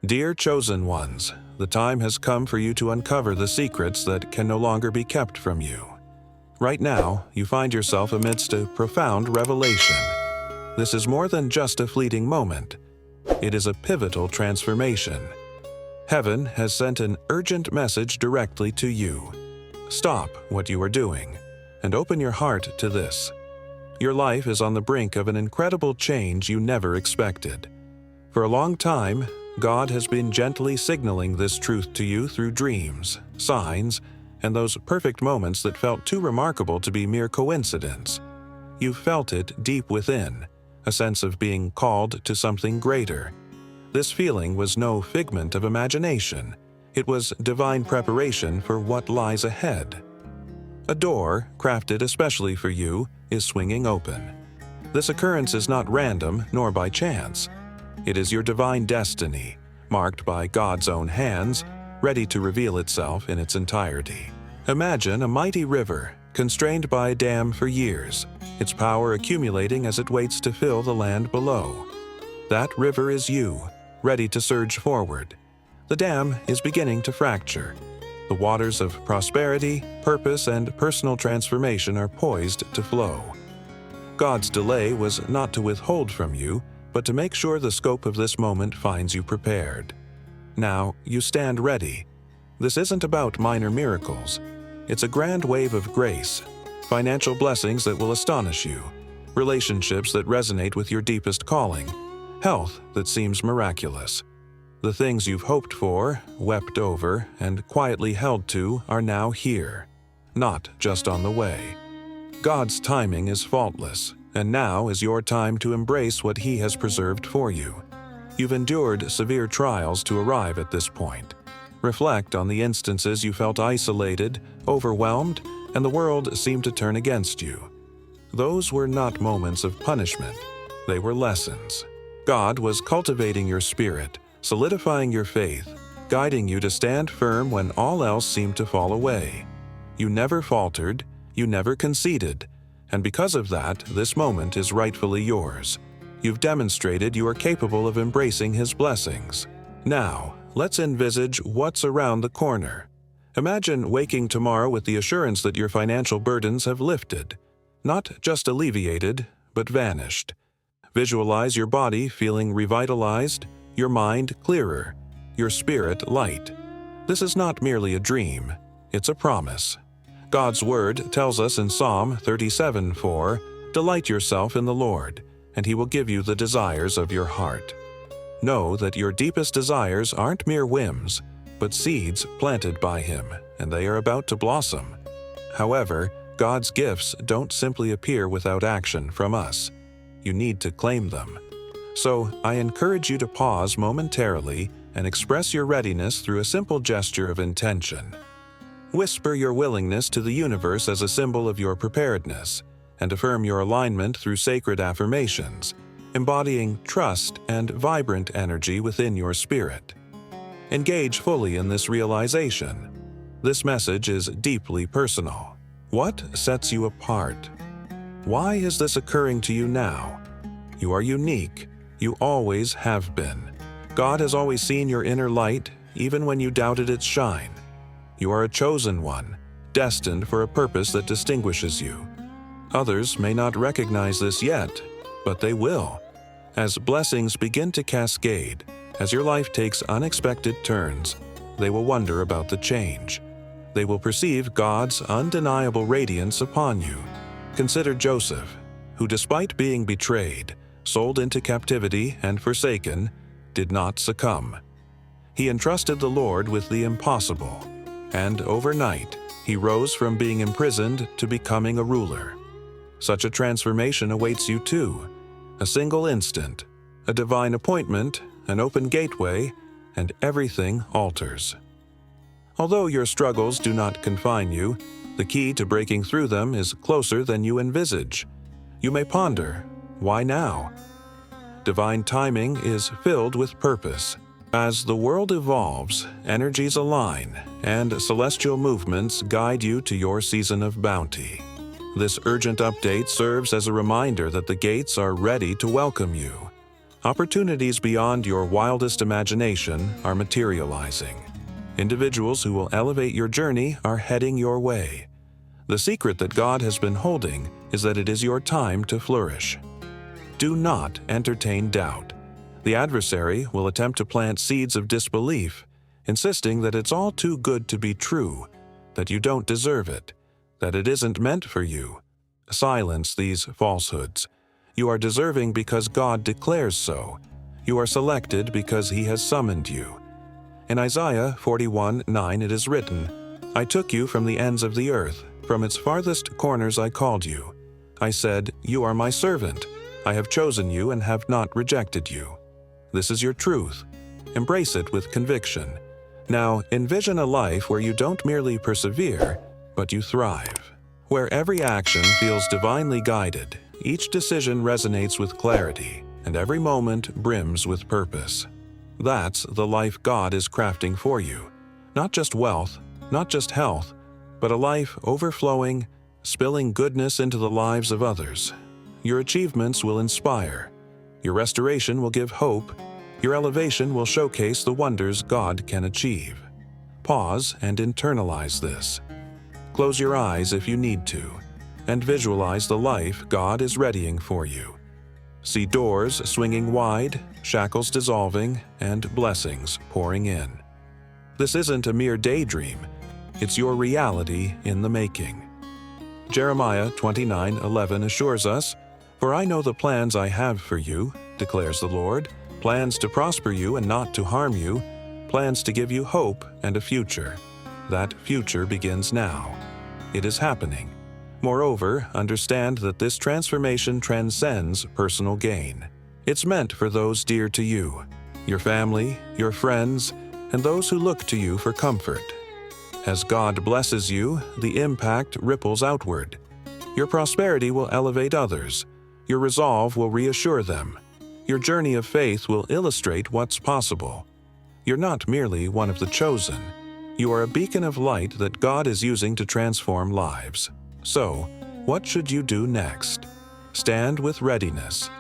Dear chosen ones, the time has come for you to uncover the secrets that can no longer be kept from you. Right now, you find yourself amidst a profound revelation. This is more than just a fleeting moment. It is a pivotal transformation. Heaven has sent an urgent message directly to you. Stop what you are doing and open your heart to this. Your life is on the brink of an incredible change you never expected. For a long time, God has been gently signaling this truth to you through dreams, signs, and those perfect moments that felt too remarkable to be mere coincidence. You've felt it deep within, a sense of being called to something greater. This feeling was no figment of imagination. It was divine preparation for what lies ahead. A door, crafted especially for you, is swinging open. This occurrence is not random nor by chance. It is your divine destiny, marked by God's own hands, ready to reveal itself in its entirety. Imagine a mighty river, constrained by a dam for years, its power accumulating as it waits to fill the land below. That river is you, ready to surge forward. The dam is beginning to fracture. The waters of prosperity, purpose, and personal transformation are poised to flow. God's delay was not to withhold from you, but to make sure the scope of this moment finds you prepared. Now, you stand ready. This isn't about minor miracles. It's a grand wave of grace, financial blessings that will astonish you, relationships that resonate with your deepest calling, health that seems miraculous. The things you've hoped for, wept over, and quietly held to are now here, not just on the way. God's timing is faultless, and now is your time to embrace what He has preserved for you. You've endured severe trials to arrive at this point. Reflect on the instances you felt isolated, overwhelmed, and the world seemed to turn against you. Those were not moments of punishment. They were lessons. God was cultivating your spirit, solidifying your faith, guiding you to stand firm when all else seemed to fall away. You never faltered, you never conceded, and because of that, this moment is rightfully yours. You've demonstrated you are capable of embracing His blessings. Now, let's envisage what's around the corner. Imagine waking tomorrow with the assurance that your financial burdens have lifted, not just alleviated, but vanished. Visualize your body feeling revitalized, your mind clearer, your spirit light. This is not merely a dream, it's a promise. God's Word tells us in Psalm 37:4, "Delight yourself in the Lord, and He will give you the desires of your heart." Know that your deepest desires aren't mere whims, but seeds planted by Him, and they are about to blossom. However, God's gifts don't simply appear without action from us. You need to claim them. So, I encourage you to pause momentarily and express your readiness through a simple gesture of intention. Whisper your willingness to the universe as a symbol of your preparedness, and affirm your alignment through sacred affirmations, embodying trust and vibrant energy within your spirit. Engage fully in this realization. This message is deeply personal. What sets you apart? Why is this occurring to you now? You are unique. You always have been. God has always seen your inner light, even when you doubted its shine. You are a chosen one, destined for a purpose that distinguishes you. Others may not recognize this yet, but they will. As blessings begin to cascade, as your life takes unexpected turns, they will wonder about the change. They will perceive God's undeniable radiance upon you. Consider Joseph, who despite being betrayed, sold into captivity, and forsaken, did not succumb. He entrusted the Lord with the impossible, and overnight, he rose from being imprisoned to becoming a ruler. Such a transformation awaits you too. A single instant, a divine appointment, an open gateway, and everything alters. Although your struggles do not confine you, the key to breaking through them is closer than you envisage. You may ponder, why now? Divine timing is filled with purpose. As the world evolves, energies align, and celestial movements guide you to your season of bounty. This urgent update serves as a reminder that the gates are ready to welcome you. Opportunities beyond your wildest imagination are materializing. Individuals who will elevate your journey are heading your way. The secret that God has been holding is that it is your time to flourish. Do not entertain doubt. The adversary will attempt to plant seeds of disbelief, insisting that it's all too good to be true, that you don't deserve it, that it isn't meant for you. Silence these falsehoods. You are deserving because God declares so. You are selected because He has summoned you. In Isaiah 41:9 it is written, "I took you from the ends of the earth, from its farthest corners I called you. I said, 'You are my servant. I have chosen you and have not rejected you.'" This is your truth. Embrace it with conviction. Now, envision a life where you don't merely persevere, but you thrive. Where every action feels divinely guided, each decision resonates with clarity, and every moment brims with purpose. That's the life God is crafting for you. Not just wealth, not just health, but a life overflowing, spilling goodness into the lives of others. Your achievements will inspire. Your restoration will give hope. Your elevation will showcase the wonders God can achieve. Pause and internalize this. Close your eyes if you need to, and visualize the life God is readying for you. See doors swinging wide, shackles dissolving, and blessings pouring in. This isn't a mere daydream. It's your reality in the making. Jeremiah 29:11 assures us, "For I know the plans I have for you, declares the Lord, plans to prosper you and not to harm you, plans to give you hope and a future." That future begins now. It is happening. Moreover, understand that this transformation transcends personal gain. It's meant for those dear to you, your family, your friends, and those who look to you for comfort. As God blesses you, the impact ripples outward. Your prosperity will elevate others. Your resolve will reassure them. Your journey of faith will illustrate what's possible. You're not merely one of the chosen. You are a beacon of light that God is using to transform lives. So, what should you do next? Stand with readiness.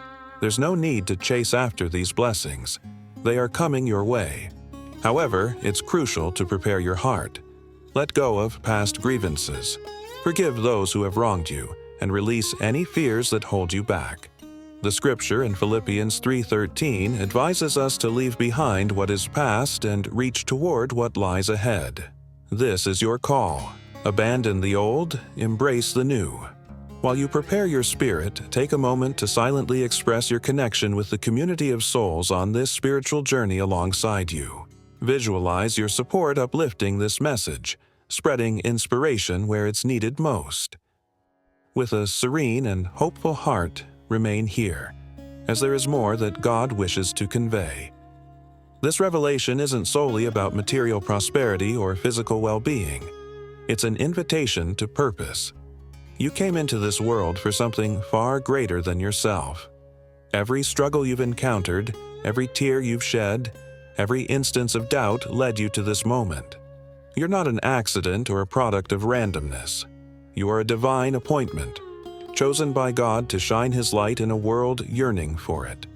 There's no need to chase after these blessings. They are coming your way. However, it's crucial to prepare your heart. Let go of past grievances. Forgive those who have wronged you, and release any fears that hold you back. The scripture in Philippians 3:13 advises us to leave behind what is past and reach toward what lies ahead. This is your call. Abandon the old, embrace the new. While you prepare your spirit, take a moment to silently express your connection with the community of souls on this spiritual journey alongside you. Visualize your support uplifting this message, spreading inspiration where it's needed most. With a serene and hopeful heart, remain here, as there is more that God wishes to convey. This revelation isn't solely about material prosperity or physical well-being. It's an invitation to purpose. You came into this world for something far greater than yourself. Every struggle you've encountered, every tear you've shed, every instance of doubt led you to this moment. You're not an accident or a product of randomness. You are a divine appointment, chosen by God to shine His light in a world yearning for it.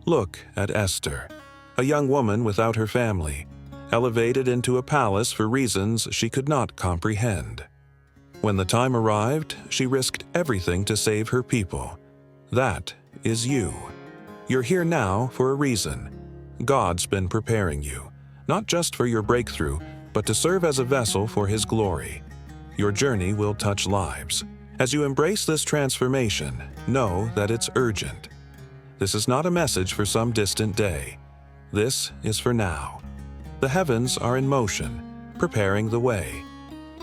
Look at Esther, a young woman without her family, elevated into a palace for reasons she could not comprehend. When the time arrived, she risked everything to save her people. That is you. You're here now for a reason. God's been preparing you, not just for your breakthrough, but to serve as a vessel for His glory. Your journey will touch lives. As you embrace this transformation, know that it's urgent. This is not a message for some distant day. This is for now. The heavens are in motion, preparing the way.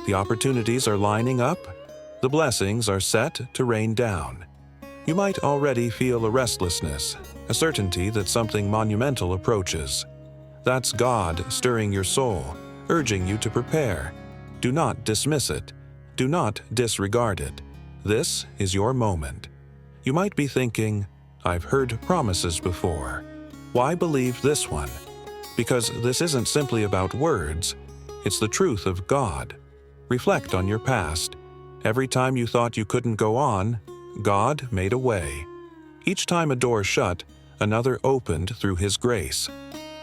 The opportunities are lining up. The blessings are set to rain down. You might already feel a restlessness, a certainty that something monumental approaches. That's God stirring your soul, urging you to prepare. Do not dismiss it. Do not disregard it. This is your moment. You might be thinking, "I've heard promises before. Why believe this one?" Because this isn't simply about words. It's the truth of God. Reflect on your past. Every time you thought you couldn't go on, God made a way. Each time a door shut, another opened through His grace.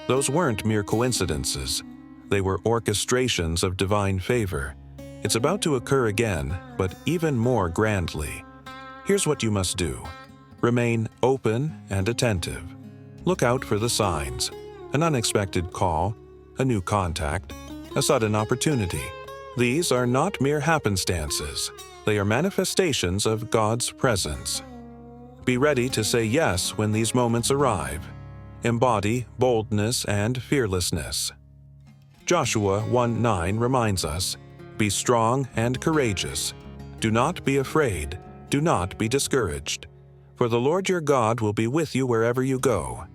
Those weren't mere coincidences. They were orchestrations of divine favor. It's about to occur again, but even more grandly. Here's what you must do. Remain open and attentive. Look out for the signs: an unexpected call, a new contact, a sudden opportunity. These are not mere happenstances. They are manifestations of God's presence. Be ready to say yes when these moments arrive. Embody boldness and fearlessness. Joshua 1:9 reminds us, "Be strong and courageous. Do not be afraid. Do not be discouraged. For the Lord your God will be with you wherever you go."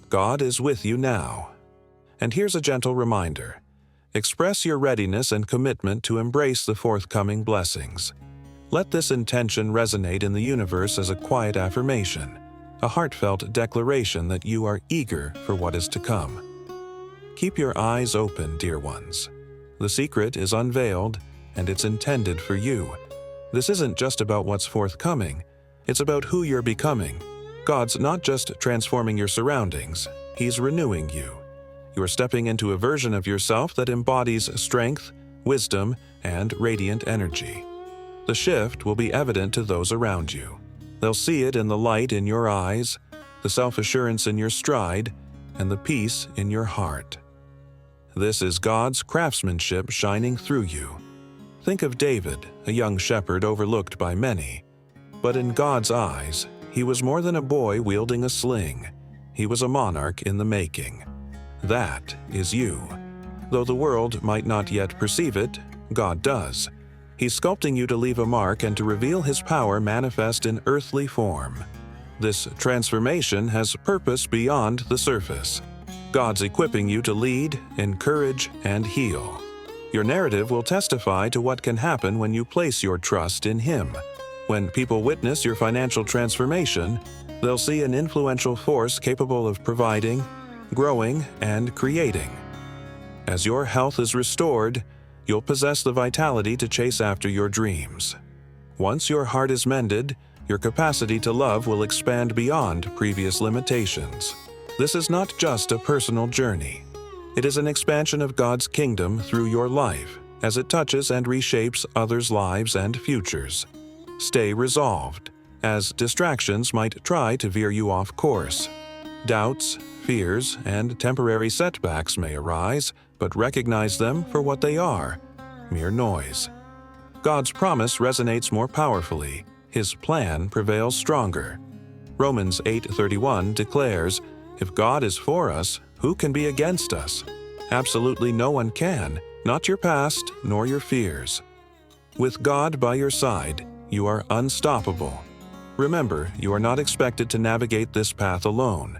God is with you now. And here's a gentle reminder. Express your readiness and commitment to embrace the forthcoming blessings. Let this intention resonate in the universe as a quiet affirmation, a heartfelt declaration that you are eager for what is to come. Keep your eyes open, dear ones. The secret is unveiled, and it's intended for you. This isn't just about what's forthcoming, it's about who you're becoming. God's not just transforming your surroundings, He's renewing you. You're stepping into a version of yourself that embodies strength, wisdom, and radiant energy. The shift will be evident to those around you. They'll see it in the light in your eyes, the self-assurance in your stride, and the peace in your heart. This is God's craftsmanship shining through you. Think of David, a young shepherd overlooked by many. But in God's eyes, he was more than a boy wielding a sling. He was a monarch in the making. That is you. Though the world might not yet perceive it, God does. He's sculpting you to leave a mark and to reveal His power manifest in earthly form. This transformation has purpose beyond the surface. God's equipping you to lead, encourage, and heal. Your narrative will testify to what can happen when you place your trust in Him. When people witness your financial transformation, they'll see an influential force capable of providing, growing, and creating. As your health is restored, you'll possess the vitality to chase after your dreams. Once your heart is mended, your capacity to love will expand beyond previous limitations. This is not just a personal journey. It is an expansion of God's kingdom through your life, as it touches and reshapes others' lives and futures. Stay resolved, as distractions might try to veer you off course. Doubts, fears, and temporary setbacks may arise, but recognize them for what they are: mere noise. God's promise resonates more powerfully. His plan prevails stronger. Romans 8:31 declares, "If God is for us, who can be against us?" Absolutely no one can, not your past nor your fears. With God by your side, you are unstoppable. Remember, you are not expected to navigate this path alone.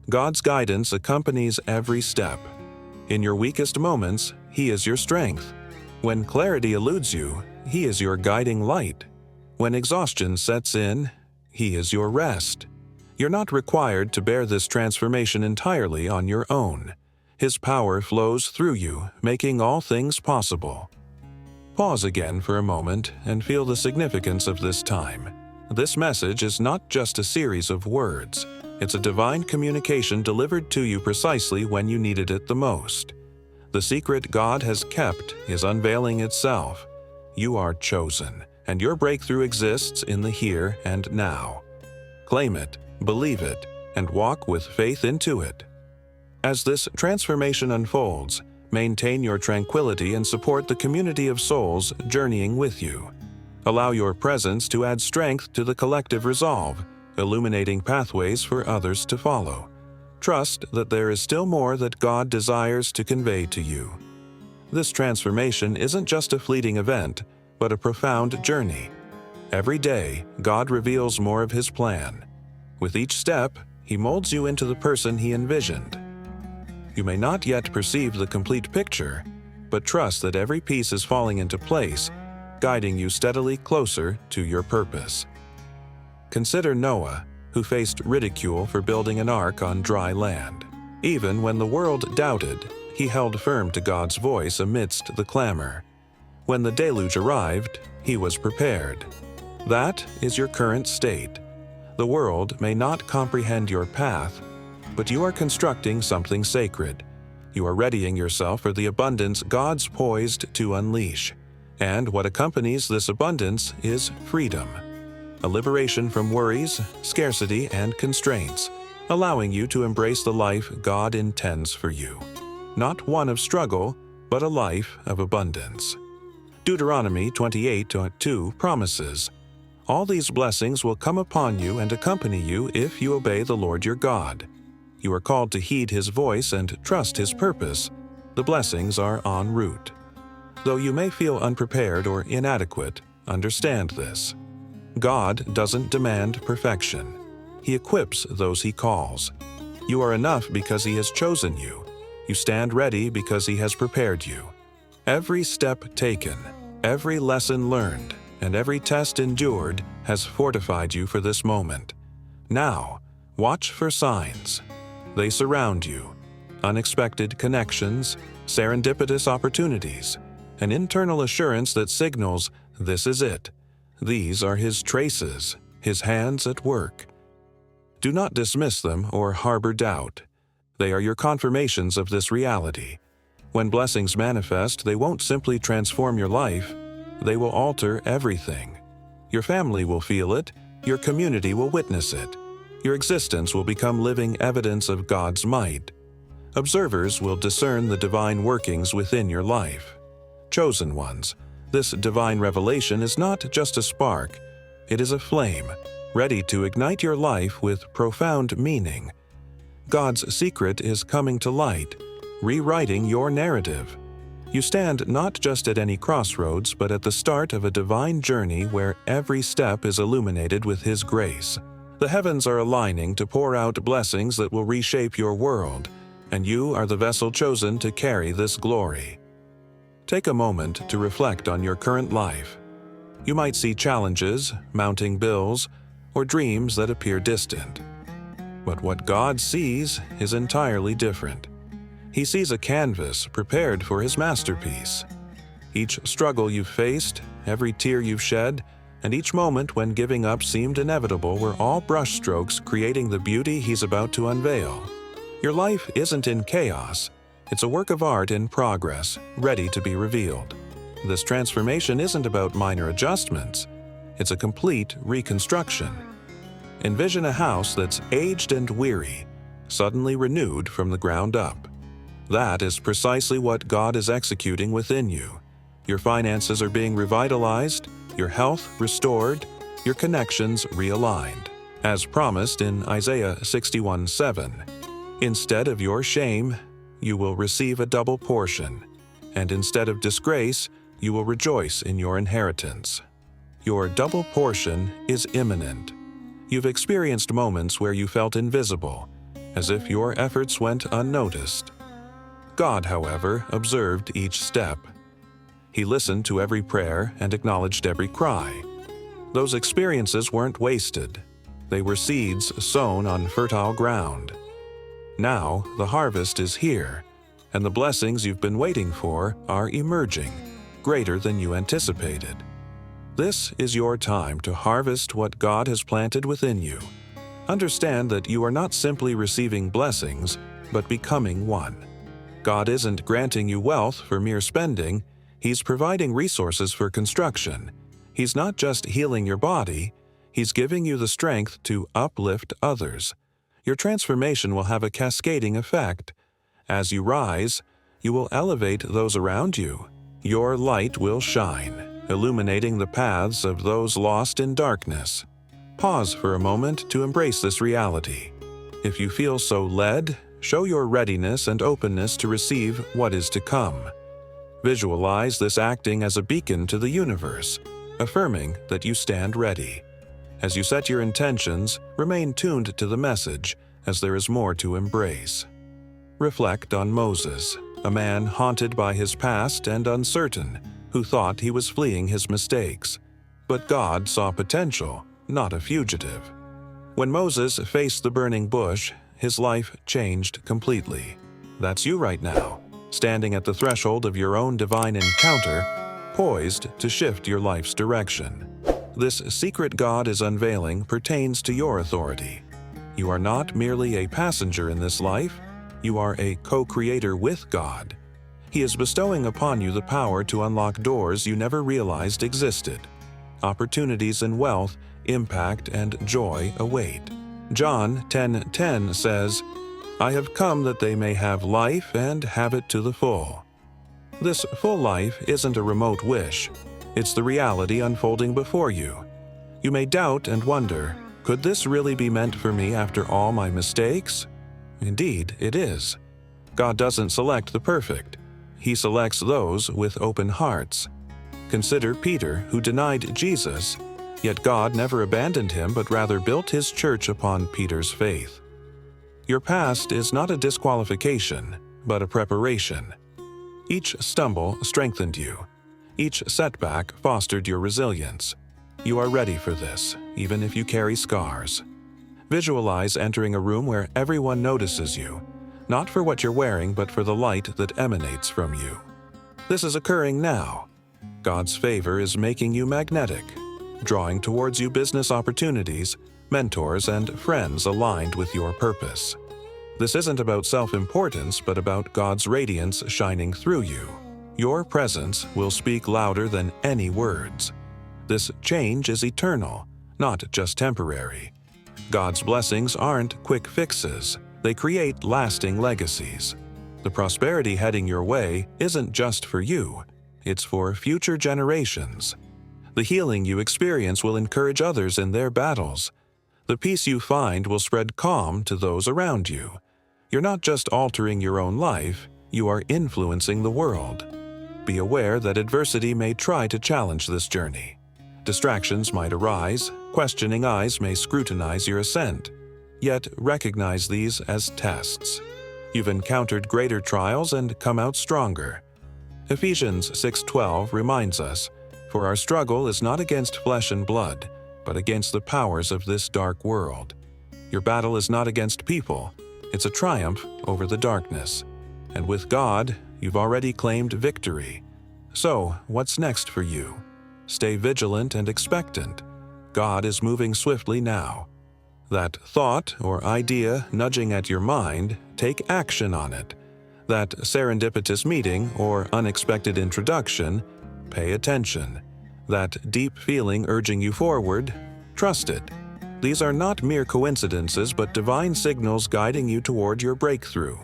God's guidance accompanies every step. In your weakest moments, He is your strength. When clarity eludes you, He is your guiding light. When exhaustion sets in, He is your rest. You're not required to bear this transformation entirely on your own. His power flows through you, making all things possible. Pause again for a moment and feel the significance of this time. This message is not just a series of words. It's a divine communication delivered to you precisely when you needed it the most. The secret God has kept is unveiling itself. You are chosen, and your breakthrough exists in the here and now. Claim it, believe it, and walk with faith into it. As this transformation unfolds, maintain your tranquility and support the community of souls journeying with you. Allow your presence to add strength to the collective resolve, illuminating pathways for others to follow. Trust that there is still more that God desires to convey to you. This transformation isn't just a fleeting event, but a profound journey. Every day, God reveals more of His plan. With each step, He molds you into the person He envisioned. You may not yet perceive the complete picture, but trust that every piece is falling into place, guiding you steadily closer to your purpose. Consider Noah, who faced ridicule for building an ark on dry land. Even when the world doubted, he held firm to God's voice amidst the clamor. When the deluge arrived, he was prepared. That is your current state. The world may not comprehend your path, but you are constructing something sacred. You are readying yourself for the abundance God's poised to unleash. And what accompanies this abundance is freedom, a liberation from worries, scarcity, and constraints, allowing you to embrace the life God intends for you. Not one of struggle, but a life of abundance. Deuteronomy 28:2 promises, "All these blessings will come upon you and accompany you if you obey the Lord your God. You are called to heed His voice and trust His purpose. The blessings are en route." Though you may feel unprepared or inadequate, understand this. God doesn't demand perfection. He equips those He calls. You are enough because He has chosen you. You stand ready because He has prepared you. Every step taken, every lesson learned, and every test endured has fortified you for this moment. Now, watch for signs. They surround you. Unexpected connections, serendipitous opportunities, an internal assurance that signals, "This is it." These are His traces, His hands at work. Do not dismiss them or harbor doubt. They are your confirmations of this reality. When blessings manifest, they won't simply transform your life, they will alter everything. Your family will feel it, your community will witness it. Your existence will become living evidence of God's might. Observers will discern the divine workings within your life. Chosen ones, this divine revelation is not just a spark, it is a flame, ready to ignite your life with profound meaning. God's secret is coming to light, rewriting your narrative. You stand not just at any crossroads, but at the start of a divine journey where every step is illuminated with His grace. The heavens are aligning to pour out blessings that will reshape your world, and you are the vessel chosen to carry this glory. Take a moment to reflect on your current life. You might see challenges, mounting bills, or dreams that appear distant. But what God sees is entirely different. He sees a canvas prepared for His masterpiece. Each struggle you've faced, every tear you've shed, and each moment when giving up seemed inevitable were all brushstrokes creating the beauty He's about to unveil. Your life isn't in chaos. It's a work of art in progress, ready to be revealed. This transformation isn't about minor adjustments. It's a complete reconstruction. Envision a house that's aged and weary, suddenly renewed from the ground up. That is precisely what God is executing within you. Your finances are being revitalized, your health restored, your connections realigned. As promised in Isaiah 61:7, "Instead of your shame, you will receive a double portion, and instead of disgrace, you will rejoice in your inheritance." Your double portion is imminent. You've experienced moments where you felt invisible, as if your efforts went unnoticed. God, however, observed each step. He listened to every prayer and acknowledged every cry. Those experiences weren't wasted. They were seeds sown on fertile ground. Now, the harvest is here, and the blessings you've been waiting for are emerging, greater than you anticipated. This is your time to harvest what God has planted within you. Understand that you are not simply receiving blessings, but becoming one. God isn't granting you wealth for mere spending, He's providing resources for construction. He's not just healing your body, He's giving you the strength to uplift others. Your transformation will have a cascading effect. As you rise, you will elevate those around you. Your light will shine, illuminating the paths of those lost in darkness. Pause for a moment to embrace this reality. If you feel so led, show your readiness and openness to receive what is to come. Visualize this acting as a beacon to the universe, affirming that you stand ready. As you set your intentions, remain tuned to the message, as there is more to embrace. Reflect on Moses, a man haunted by his past and uncertain, who thought he was fleeing his mistakes. But God saw potential, not a fugitive. When Moses faced the burning bush, his life changed completely. That's you right now, standing at the threshold of your own divine encounter, poised to shift your life's direction. This secret God is unveiling pertains to your authority. You are not merely a passenger in this life, you are a co-creator with God. He is bestowing upon you the power to unlock doors you never realized existed. Opportunities in wealth, impact, and joy await. John 10:10 says, "I have come that they may have life and have it to the full." This full life isn't a remote wish. It's the reality unfolding before you. You may doubt and wonder, could this really be meant for me after all my mistakes? Indeed, it is. God doesn't select the perfect. He selects those with open hearts. Consider Peter, who denied Jesus, yet God never abandoned him but rather built his church upon Peter's faith. Your past is not a disqualification, but a preparation. Each stumble strengthened you. Each setback fostered your resilience. You are ready for this, even if you carry scars. Visualize entering a room where everyone notices you, not for what you're wearing, but for the light that emanates from you. This is occurring now. God's favor is making you magnetic, drawing towards you business opportunities, mentors, and friends aligned with your purpose. This isn't about self-importance, but about God's radiance shining through you. Your presence will speak louder than any words. This change is eternal, not just temporary. God's blessings aren't quick fixes. They create lasting legacies. The prosperity heading your way isn't just for you. It's for future generations. The healing you experience will encourage others in their battles. The peace you find will spread calm to those around you. You're not just altering your own life, you are influencing the world. Be aware that adversity may try to challenge this journey. Distractions might arise, questioning eyes may scrutinize your ascent. Yet recognize these as tests. You've encountered greater trials and come out stronger. Ephesians 6:12 reminds us, "For our struggle is not against flesh and blood, but against the powers of this dark world." Your battle is not against people, it's a triumph over the darkness. And with God, you've already claimed victory. So, what's next for you? Stay vigilant and expectant. God is moving swiftly now. That thought or idea nudging at your mind, take action on it. That serendipitous meeting or unexpected introduction, pay attention. That deep feeling urging you forward, trust it. These are not mere coincidences but divine signals guiding you toward your breakthrough.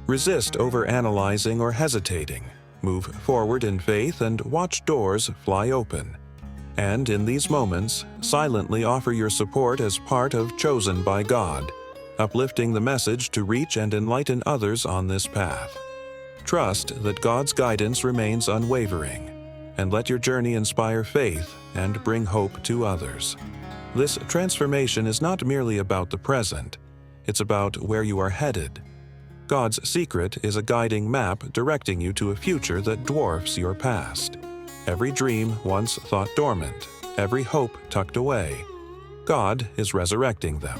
Resist overanalyzing or hesitating. Move forward in faith and watch doors fly open. And in these moments, silently offer your support as part of Chosen by God, uplifting the message to reach and enlighten others on this path. Trust that God's guidance remains unwavering, and let your journey inspire faith and bring hope to others. This transformation is not merely about the present, it's about where you are headed. God's secret is a guiding map directing you to a future that dwarfs your past. Every dream once thought dormant, every hope tucked away. God is resurrecting them.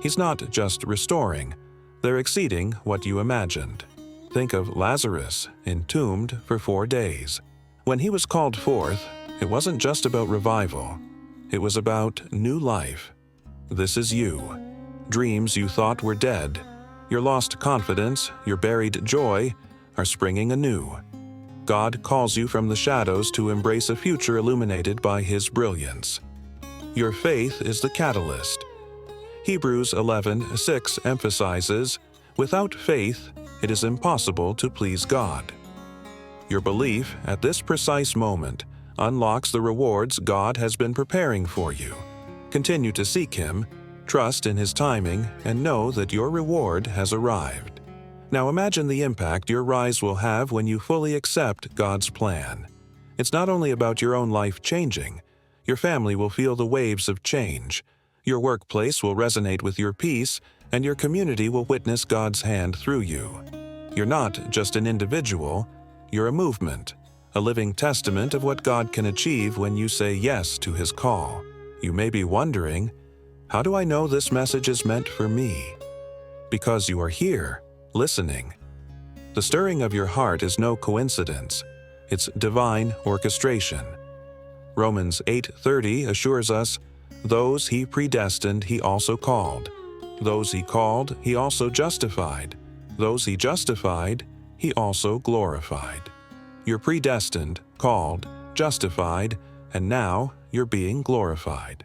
He's not just restoring, they're exceeding what you imagined. Think of Lazarus, entombed for 4 days. When he was called forth, it wasn't just about revival. It was about new life. This is you. Dreams you thought were dead, your lost confidence, your buried joy, are springing anew. God calls you from the shadows to embrace a future illuminated by His brilliance. Your faith is the catalyst. Hebrews 11:6 emphasizes, "Without faith, it is impossible to please God." Your belief at this precise moment unlocks the rewards God has been preparing for you. Continue to seek Him, trust in His timing, and know that your reward has arrived. Now imagine the impact your rise will have when you fully accept God's plan. It's not only about your own life changing. Your family will feel the waves of change. Your workplace will resonate with your peace, and your community will witness God's hand through you. You're not just an individual, you're a movement, a living testament of what God can achieve when you say yes to His call. You may be wondering, how do I know this message is meant for me? Because you are here, listening. The stirring of your heart is no coincidence. It's divine orchestration. Romans 8:30 assures us, "Those he predestined he also called. Those he called he also justified. Those he justified he also glorified." You're predestined, called, justified, and now you're being glorified.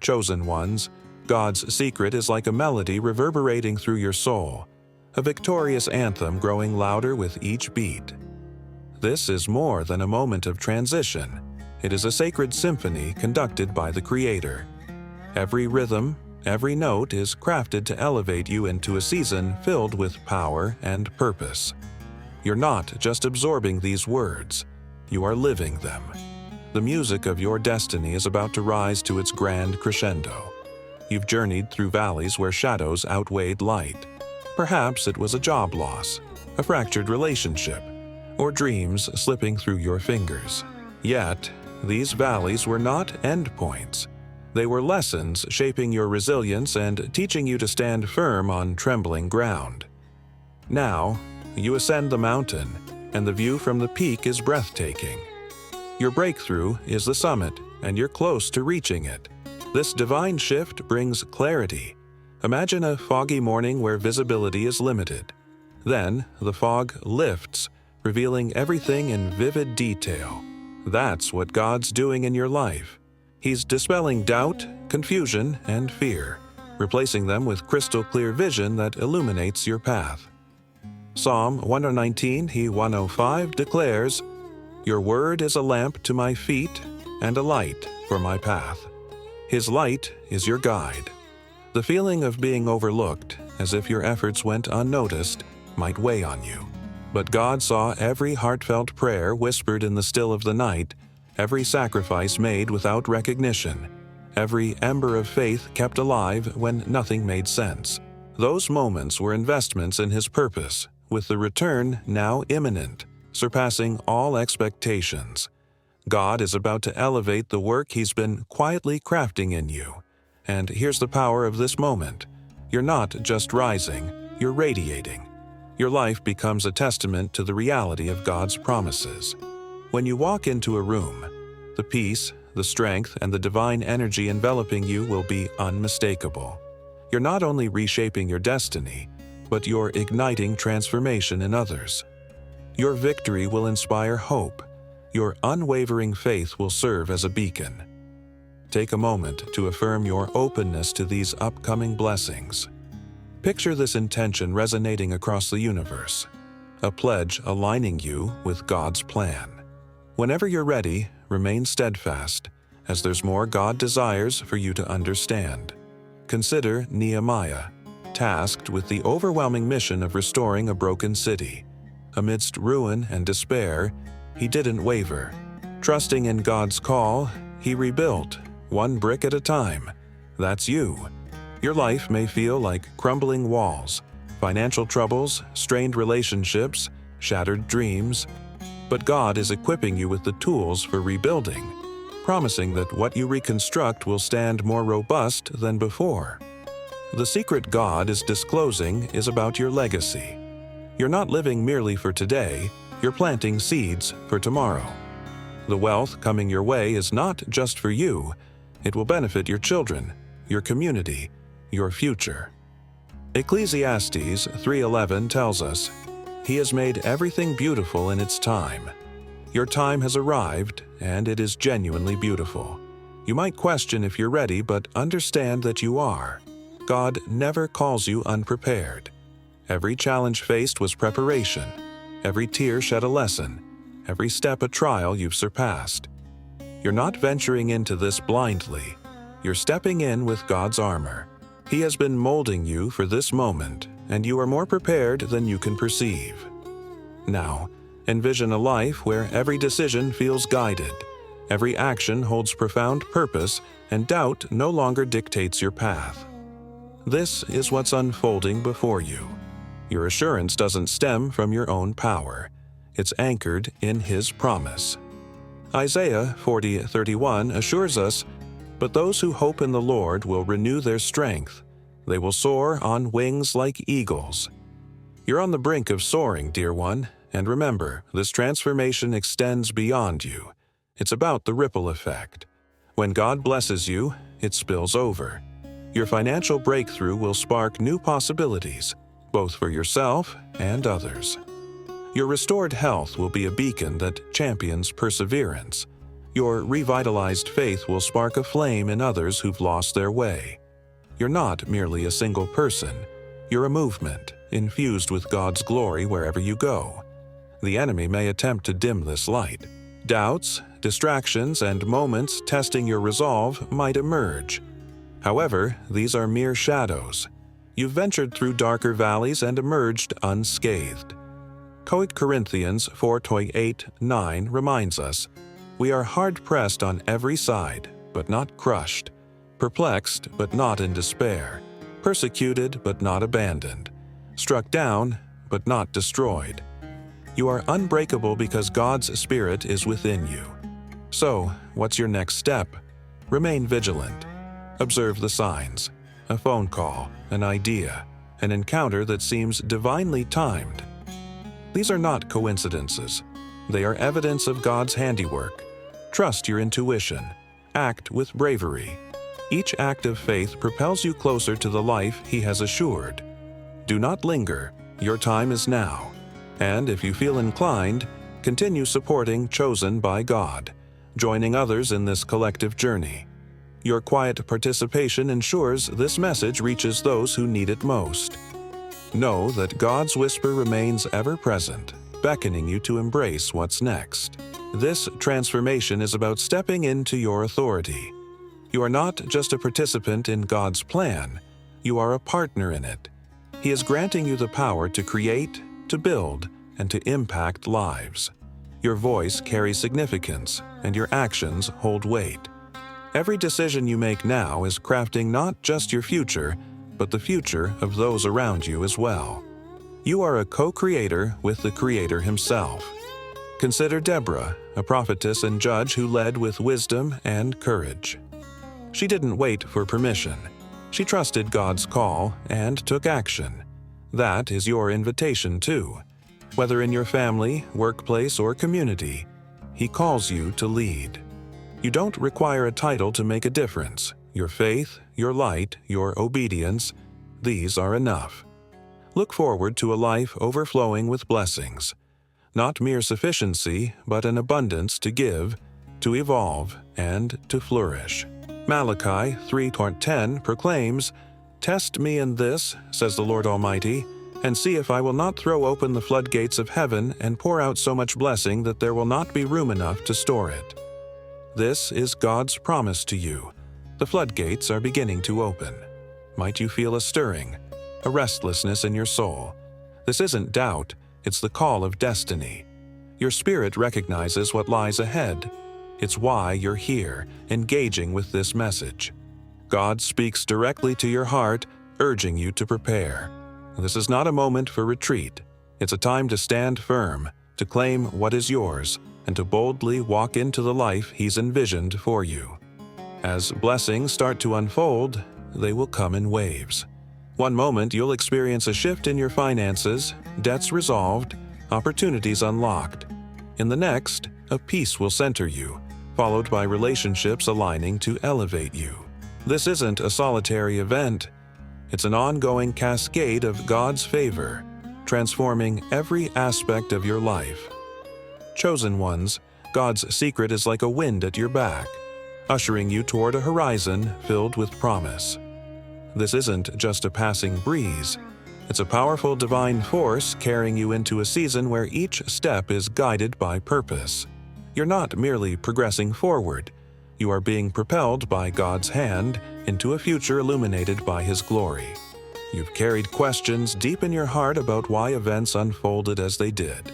Chosen ones, God's secret is like a melody reverberating through your soul, a victorious anthem growing louder with each beat. This is more than a moment of transition. It is a sacred symphony conducted by the Creator. Every rhythm, every note is crafted to elevate you into a season filled with power and purpose. You're not just absorbing these words, you are living them. The music of your destiny is about to rise to its grand crescendo. You've journeyed through valleys where shadows outweighed light. Perhaps it was a job loss, a fractured relationship, or dreams slipping through your fingers. Yet, these valleys were not endpoints. They were lessons shaping your resilience and teaching you to stand firm on trembling ground. Now, you ascend the mountain, and the view from the peak is breathtaking. Your breakthrough is the summit, and you're close to reaching it. This divine shift brings clarity. Imagine a foggy morning where visibility is limited. Then, the fog lifts, revealing everything in vivid detail. That's what God's doing in your life. He's dispelling doubt, confusion, and fear, replacing them with crystal-clear vision that illuminates your path. Psalm 119:105 declares, "Your word is a lamp to my feet and a light for my path." His light is your guide. The feeling of being overlooked, as if your efforts went unnoticed, might weigh on you. But God saw every heartfelt prayer whispered in the still of the night, every sacrifice made without recognition, every ember of faith kept alive when nothing made sense. Those moments were investments in His purpose, with the return now imminent, surpassing all expectations. God is about to elevate the work He's been quietly crafting in you. And here's the power of this moment. You're not just rising, you're radiating. Your life becomes a testament to the reality of God's promises. When you walk into a room, the peace, the strength, and the divine energy enveloping you will be unmistakable. You're not only reshaping your destiny, but you're igniting transformation in others. Your victory will inspire hope. Your unwavering faith will serve as a beacon. Take a moment to affirm your openness to these upcoming blessings. Picture this intention resonating across the universe, a pledge aligning you with God's plan. Whenever you're ready, remain steadfast, as there's more God desires for you to understand. Consider Nehemiah, tasked with the overwhelming mission of restoring a broken city. Amidst ruin and despair, he didn't waver. Trusting in God's call, he rebuilt, one brick at a time. That's you. Your life may feel like crumbling walls, financial troubles, strained relationships, shattered dreams, but God is equipping you with the tools for rebuilding, promising that what you reconstruct will stand more robust than before. The secret God is disclosing is about your legacy. You're not living merely for today, you're planting seeds for tomorrow. The wealth coming your way is not just for you, it will benefit your children, your community, your future. Ecclesiastes 3:11 tells us, "He has made everything beautiful in its time." Your time has arrived, and it is genuinely beautiful. You might question if you're ready, but understand that you are. God never calls you unprepared. Every challenge faced was preparation. Every tear shed a lesson. Every step a trial you've surpassed. You're not venturing into this blindly. You're stepping in with God's armor. He has been molding you for this moment, and you are more prepared than you can perceive. Now, envision a life where every decision feels guided, every action holds profound purpose, and doubt no longer dictates your path. This is what's unfolding before you. Your assurance doesn't stem from your own power. It's anchored in His promise. Isaiah 40:31 assures us, "But those who hope in the Lord will renew their strength. They will soar on wings like eagles." You're on the brink of soaring, dear one, and remember, this transformation extends beyond you. It's about the ripple effect. When God blesses you, it spills over. Your financial breakthrough will spark new possibilities, both for yourself and others. Your restored health will be a beacon that champions perseverance. Your revitalized faith will spark a flame in others who've lost their way. You're not merely a single person. You're a movement, infused with God's glory wherever you go. The enemy may attempt to dim this light. Doubts, distractions, and moments testing your resolve might emerge. However, these are mere shadows. You've ventured through darker valleys and emerged unscathed. 2 Corinthians 4:8-9 reminds us, "We are hard-pressed on every side, but not crushed, perplexed, but not in despair, persecuted, but not abandoned, struck down, but not destroyed." You are unbreakable because God's Spirit is within you. So, what's your next step? Remain vigilant. Observe the signs: a phone call, an idea, an encounter that seems divinely timed. These are not coincidences. They are evidence of God's handiwork. Trust your intuition. Act with bravery. Each act of faith propels you closer to the life He has assured. Do not linger. Your time is now. And if you feel inclined, continue supporting Chosen by God, joining others in this collective journey. Your quiet participation ensures this message reaches those who need it most. Know that God's whisper remains ever present, beckoning you to embrace what's next. This transformation is about stepping into your authority. You are not just a participant in God's plan, you are a partner in it. He is granting you the power to create, to build, and to impact lives. Your voice carries significance, and your actions hold weight. Every decision you make now is crafting not just your future, but the future of those around you as well. You are a co-creator with the Creator Himself. Consider Deborah, a prophetess and judge who led with wisdom and courage. She didn't wait for permission. She trusted God's call and took action. That is your invitation too. Whether in your family, workplace, or community, He calls you to lead. You don't require a title to make a difference. Your faith, your light, your obedience, these are enough. Look forward to a life overflowing with blessings. Not mere sufficiency, but an abundance to give, to evolve, and to flourish. Malachi 3:10 proclaims, "Test me in this, says the Lord Almighty, and see if I will not throw open the floodgates of heaven and pour out so much blessing that there will not be room enough to store it." This is God's promise to you. The floodgates are beginning to open. Might you feel a stirring, a restlessness in your soul? This isn't doubt, it's the call of destiny. Your spirit recognizes what lies ahead. It's why you're here, engaging with this message. God speaks directly to your heart, urging you to prepare. This is not a moment for retreat. It's a time to stand firm, to claim what is yours, and to boldly walk into the life He's envisioned for you. As blessings start to unfold, they will come in waves. One moment you'll experience a shift in your finances, debts resolved, opportunities unlocked. In the next, a peace will center you, followed by relationships aligning to elevate you. This isn't a solitary event. It's an ongoing cascade of God's favor, transforming every aspect of your life. Chosen ones, God's secret is like a wind at your back, ushering you toward a horizon filled with promise. This isn't just a passing breeze. It's a powerful divine force carrying you into a season where each step is guided by purpose. You're not merely progressing forward. You are being propelled by God's hand into a future illuminated by His glory. You've carried questions deep in your heart about why events unfolded as they did,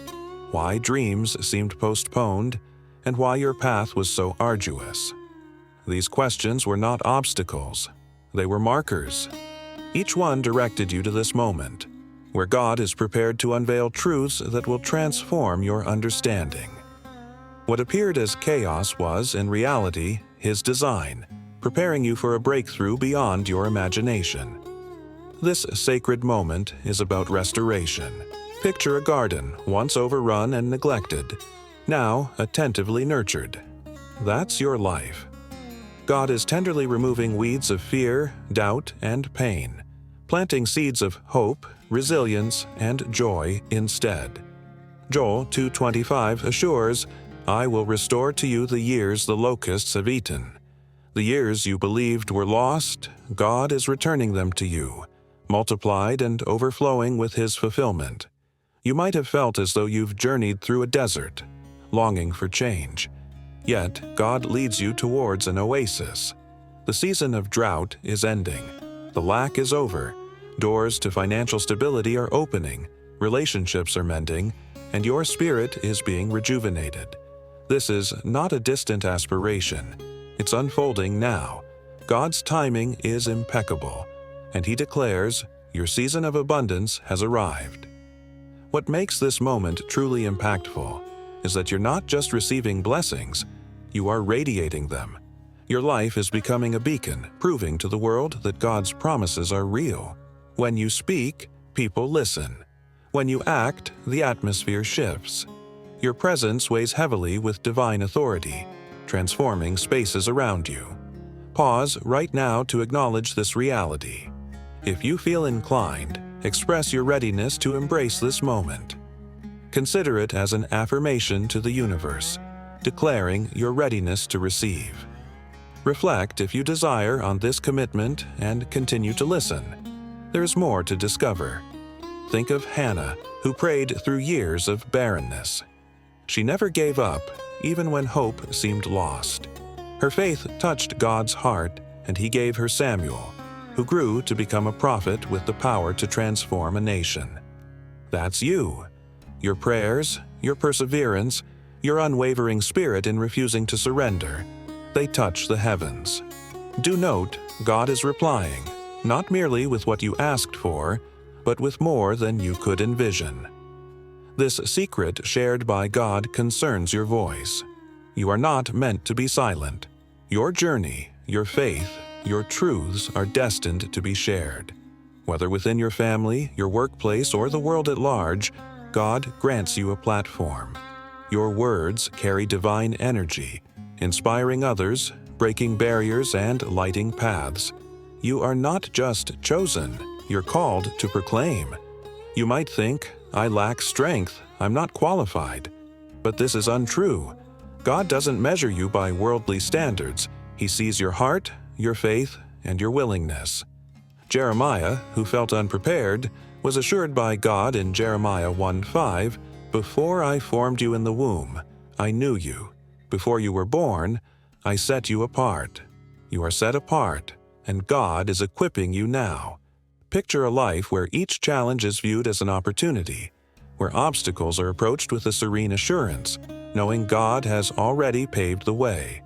why dreams seemed postponed, and why your path was so arduous. These questions were not obstacles. They were markers. Each one directed you to this moment, where God is prepared to unveil truths that will transform your understanding. What appeared as chaos was, in reality, His design, preparing you for a breakthrough beyond your imagination. This sacred moment is about restoration. Picture a garden once overrun and neglected, now attentively nurtured. that's your life. God is tenderly removing weeds of fear, doubt, and pain, planting seeds of hope, resilience, and joy instead. Joel 2:25 assures, "I will restore to you the years the locusts have eaten." The years you believed were lost, God is returning them to you, multiplied and overflowing with His fulfillment. You might have felt as though you've journeyed through a desert, longing for change. Yet, God leads you towards an oasis. The season of drought is ending. The lack is over. Doors to financial stability are opening. Relationships are mending, and your spirit is being rejuvenated. This is not a distant aspiration. It's unfolding now. God's timing is impeccable, and He declares, "Your season of abundance has arrived." What makes this moment truly impactful is that you're not just receiving blessings, you are radiating them. Your life is becoming a beacon, proving to the world that God's promises are real. When you speak, people listen. When you act, the atmosphere shifts. Your presence weighs heavily with divine authority, transforming spaces around you. Pause right now to acknowledge this reality. If you feel inclined, express your readiness to embrace this moment. Consider it as an affirmation to the universe, declaring your readiness to receive. Reflect, if you desire, on this commitment and continue to listen. There is more to discover. Think of Hannah, who prayed through years of barrenness. She never gave up, even when hope seemed lost. Her faith touched God's heart, and He gave her Samuel, who grew to become a prophet with the power to transform a nation. That's you. Your prayers, your perseverance, your unwavering spirit in refusing to surrender, they touch the heavens. Do note, God is replying, not merely with what you asked for, but with more than you could envision. This secret shared by God concerns your voice. You are not meant to be silent. Your journey, your faith, your truths are destined to be shared. Whether within your family, your workplace, or the world at large, God grants you a platform. Your words carry divine energy, inspiring others, breaking barriers, and lighting paths. You are not just chosen, you're called to proclaim. You might think, "I lack strength, I'm not qualified." But this is untrue. God doesn't measure you by worldly standards. He sees your heart, your faith, and your willingness. Jeremiah, who felt unprepared, was assured by God in Jeremiah 1:5, "Before I formed you in the womb, I knew you. Before you were born, I set you apart." You are set apart, and God is equipping you now. Picture a life where each challenge is viewed as an opportunity, where obstacles are approached with a serene assurance, knowing God has already paved the way.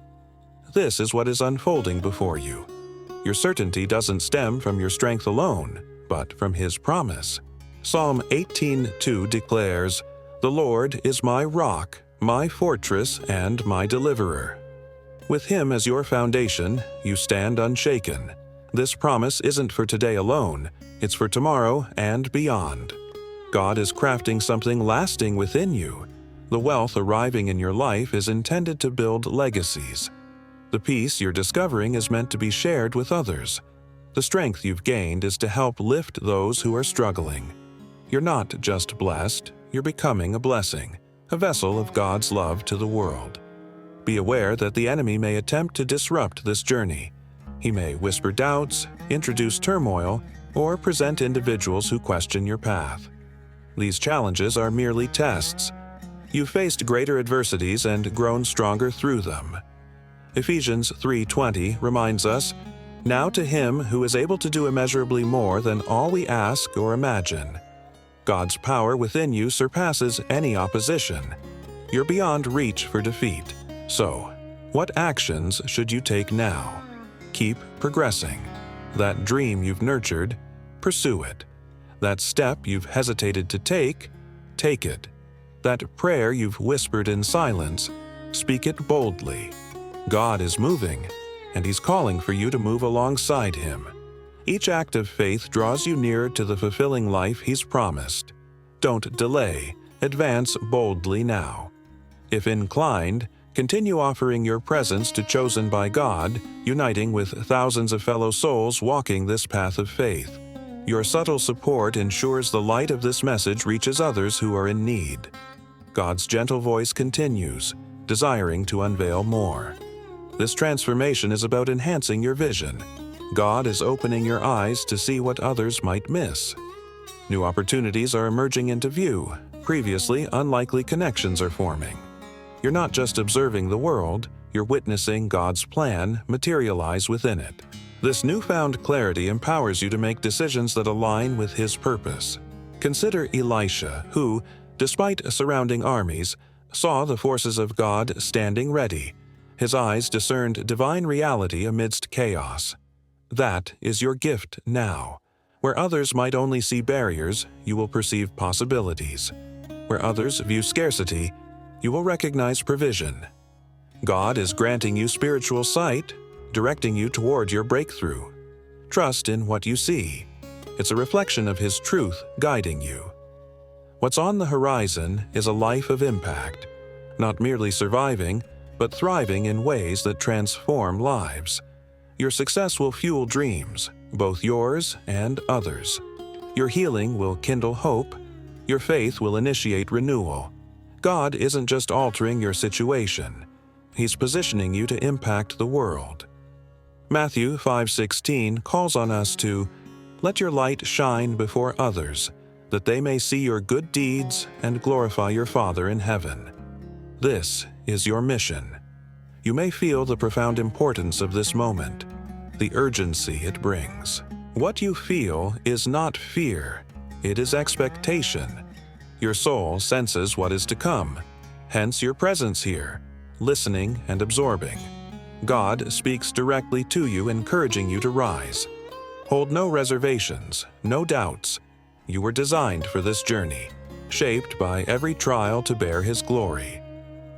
This is what is unfolding before you. Your certainty doesn't stem from your strength alone, but from His promise. Psalm 18:2 declares, "The Lord is my rock, my fortress, and my deliverer." With Him as your foundation, you stand unshaken. This promise isn't for today alone, it's for tomorrow and beyond. God is crafting something lasting within you. The wealth arriving in your life is intended to build legacies. The peace you're discovering is meant to be shared with others. The strength you've gained is to help lift those who are struggling. You're not just blessed, you're becoming a blessing, a vessel of God's love to the world. Be aware that the enemy may attempt to disrupt this journey. He may whisper doubts, introduce turmoil, or present individuals who question your path. These challenges are merely tests. You've faced greater adversities and grown stronger through them. Ephesians 3:20 reminds us, "Now to Him who is able to do immeasurably more than all we ask or imagine." God's power within you surpasses any opposition. You're beyond reach for defeat. So, what actions should you take now? Keep progressing. That dream you've nurtured, pursue it. That step you've hesitated to take it. That prayer you've whispered in silence, speak it boldly. God is moving, and He's calling for you to move alongside Him. Each act of faith draws you nearer to the fulfilling life He's promised. Don't delay, advance boldly now. If inclined, Continue offering your presence to chosen by God, uniting with thousands of fellow souls walking this path of faith. Your subtle support ensures the light of this message reaches others who are in need. God's gentle voice continues, desiring to unveil more. This transformation is about enhancing your vision. God is opening your eyes to see what others might miss. New opportunities are emerging into view. Previously unlikely connections are forming. You're not just observing the world, you're witnessing God's plan materialize within it. This newfound clarity empowers you to make decisions that align with His purpose. Consider Elisha, who, despite surrounding armies, saw the forces of God standing ready. His eyes discerned divine reality amidst chaos. That is your gift now. Where others might only see barriers, you will perceive possibilities. Where others view scarcity, you will recognize provision. God is granting you spiritual sight, directing you toward your breakthrough. Trust in what you see. It's a reflection of His truth guiding you. What's on the horizon is a life of impact, not merely surviving, but thriving in ways that transform lives. Your success will fuel dreams, both yours and others. Your healing will kindle hope. Your faith will initiate renewal. God isn't just altering your situation. He's positioning you to impact the world. Matthew 5:16 calls on us to let your light shine before others, that they may see your good deeds and glorify your Father in heaven. This is your mission. You may feel the profound importance of this moment, the urgency it brings. What you feel is not fear, it is expectation. Your soul senses what is to come, hence your presence here, listening and absorbing. God speaks directly to you, encouraging you to rise. Hold no reservations, no doubts. You were designed for this journey, shaped by every trial to bear His glory.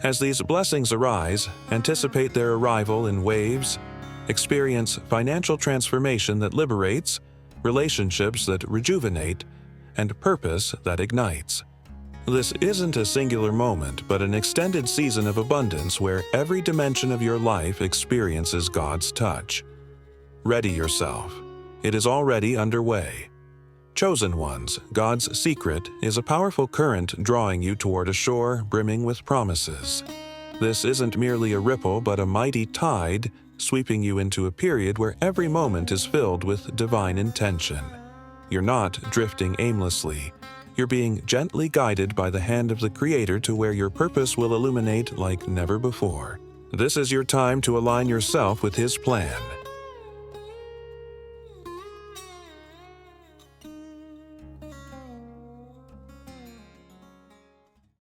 As these blessings arise, anticipate their arrival in waves, experience financial transformation that liberates, relationships that rejuvenate, and purpose that ignites. This isn't a singular moment, but an extended season of abundance where every dimension of your life experiences God's touch. Ready yourself. It is already underway. Chosen ones, God's secret is a powerful current drawing you toward a shore brimming with promises. This isn't merely a ripple, but a mighty tide sweeping you into a period where every moment is filled with divine intention. You're not drifting aimlessly. You're being gently guided by the hand of the Creator to where your purpose will illuminate like never before. This is your time to align yourself with His plan.